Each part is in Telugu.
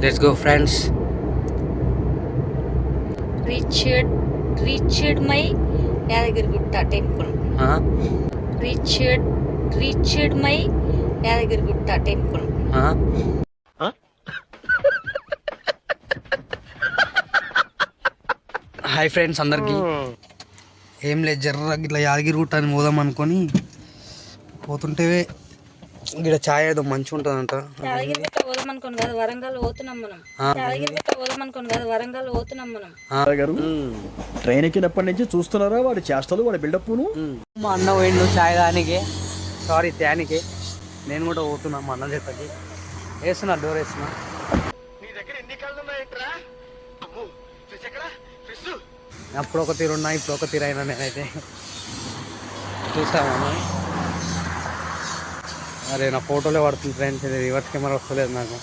Let's go friends. Reached my Yadagirigutta temple. Reached my Yadagirigutta temple. Hi friends అందరికి. ఏం లేదు, జర్ర ఇట్లా యాదగిరిగుట్ట అని పోదాం అనుకొని పోతుంటే ఇక్కడ ఛాయ్ ఏదో మంచిగా ఉంటుందంట. యాదగిరిగుట్ట పోదాం అనుకోను కదా, వరంగల్ పోతున్నాం మనం. యాదగిరిగుట్ట పోదాం అనుకోను కదా, వరంగల్ పోతున్నాం మనం. ట్రైన్ ఎక్కినప్పటి నుంచి చూస్తున్నారా వాడి చేష్టలు, వాడి బిల్డప్ను. మా అన్న పోయిండు ఛాయ్ దానికి, సారీ త్యానికి. నేను కూడా పోతున్నా మా అన్న చేతకి. వేస్తున్నా, డోర్ వేస్తున్నా. అప్పుడు ఒక తీరు ఉన్నా, ఇప్పుడు ఒక తీరు అయినా. నేనైతే చూస్తామన్నా. అరే నా ఫోటోలే పడుతుంది ఫ్రెండ్స్, ఇది రివర్స్ కెమెరా వస్తలేదు నాకు.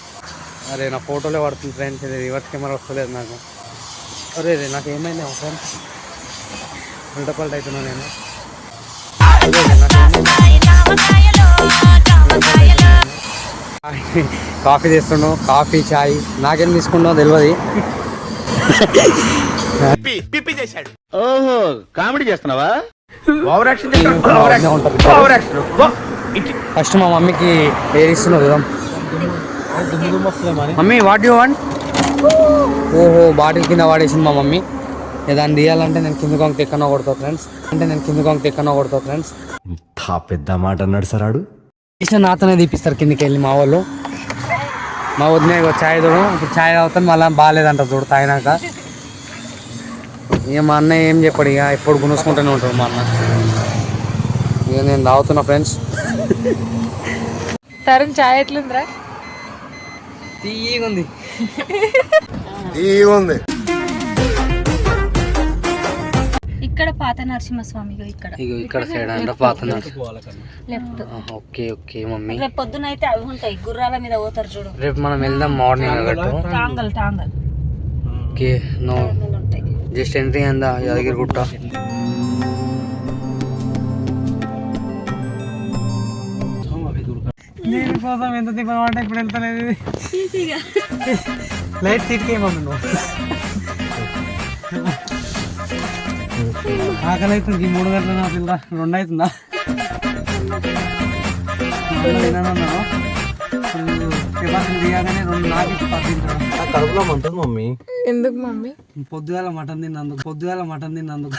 అరే నాకు ఏమైంది ఫ్రెండ్స్, ఉల్టపల్ట అవుతున్నా నేను. కాఫీ చేస్తున్నావు, కాఫీ చాయ్ నాకేం తీసుకున్నావు తెలియదు. ఓహో కామెడీ చేస్తున్నావా? ఫస్ట్ మా మమ్మీకి పేరు ఇస్తున్నావు కదా. Mummy what you want? ఓహో బాటిల్ కింద వాడేసింది మా మమ్మీ. దాన్ని తీయాలంటే నేను కింద కొంగ ఎక్కనో కొడతా ఫ్రెండ్స్. పెద్ద మాట అన్నాడు సరాడు. తీసిన నాతోనే తీపిస్తారు కిందికి వెళ్ళి మా వాళ్ళు. మా వదిన ఛాయ్ చూడు, ఇప్పుడు ఛాయ్ తాగుతాను మళ్ళీ బాగాలేదంట చూడు తాగినాక. ఇక మా అన్న ఏం చెప్పాడు, ఇక ఎప్పుడు గునుసుకుంటూనే ఉంటాడు మా అన్న. ఇక నేను తాగుతున్నా ఫ్రెండ్స్. తరుణ్ ఛాయ్ ఎట్లుందిరా? తీయగుంది. ఇక్కడ పాత నరసింహస్వామి ఇక్కడ సైడ్ అంట పాత Narasimha. Left. Okay okay mummy. రేపు పొద్దున అయితే అవి ఉంటాయి, గుర్రాల మీద పోతారు చూడు. రేపు మనం వెళ్దాం మార్నింగ్. టాంగల్ ఓకే నో ఉంటాయి. జస్ట్ ఎంట్రీ అందా యాదగిరిగుట్ట. దీనికోసం ఎంత తిప్పమాట ఇప్పుడు వెళ్తలేదు. లైట్ సీట్కి ఏమన్నా నువ్వు ఆకలి అవుతుంది. 3 గంటల నా పిల్ల 2 అవుతుందా? దిగానే 2 నాకు కడుపులో మంటుంది మమ్మీ. ఎందుకు మమ్మీ? పొద్దుగాల మటన్ తిన్నందుకు.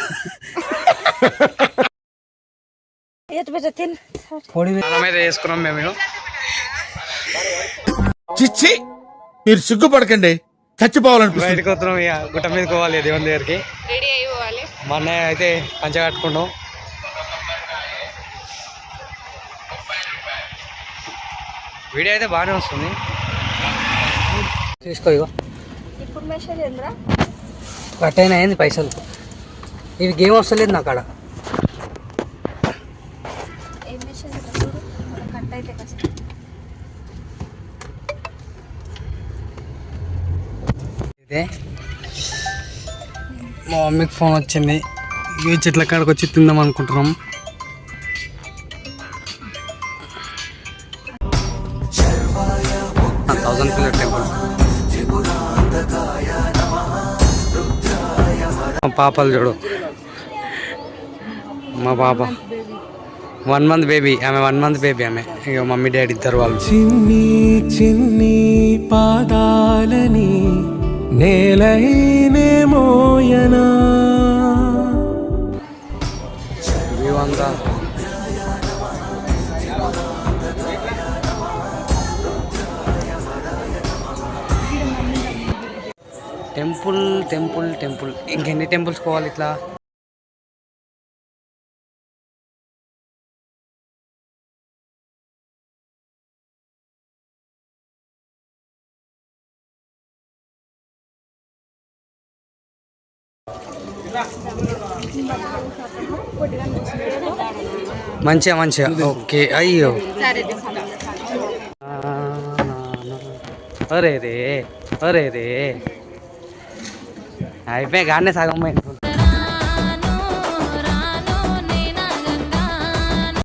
పొడి మీద వేసుకున్నాం మేము. చిచ్చి మీరు సిగ్గుపడకండి, చచ్చిపోవాలనిపిస్తుంది. బయటకు వస్తున్నాం, ఇక గుట్ట మీదకి పోవాలి దేవుని దగ్గరికి. మా అన్నయ్య అయితే పంచ కట్టుకున్నాం. వీడియో అయితే బాగానే వస్తుంది, తీసుకో. ఇగో ఇప్పుడు మెసేజ్ ఏంద్రా? కట్ అయినా అయింది పైసలు. ఇది గేమ్ వస్తలేదు నాకు అక్కడ. ఏం మెసేజ్ కట్ అయితే కష్టం. ఇదే మా మమ్మీకి ఫోన్ వచ్చింది. ఈ చెట్ల కాడికి వచ్చి తిందాం అనుకుంటున్నాం. $1000 టెంపుల్. మా పాపలు చూడు, మా పాప 1 month బేబీ. ఆమె 1 month బేబీ ఆమె. ఇక మమ్మీ డాడీ ఇద్దరు వాళ్ళు. చిన్ని చిన్ని పాదాలని నేలైనే మోయనా వ్యూ అంతా. టెంపుల్ ఇంకెన్ని టెంపుల్స్ పోవాలి ఇట్లా? మంచిగా ఓకే. అయ్యో అరే రే అయిపోయి గానే సగం పోయింది.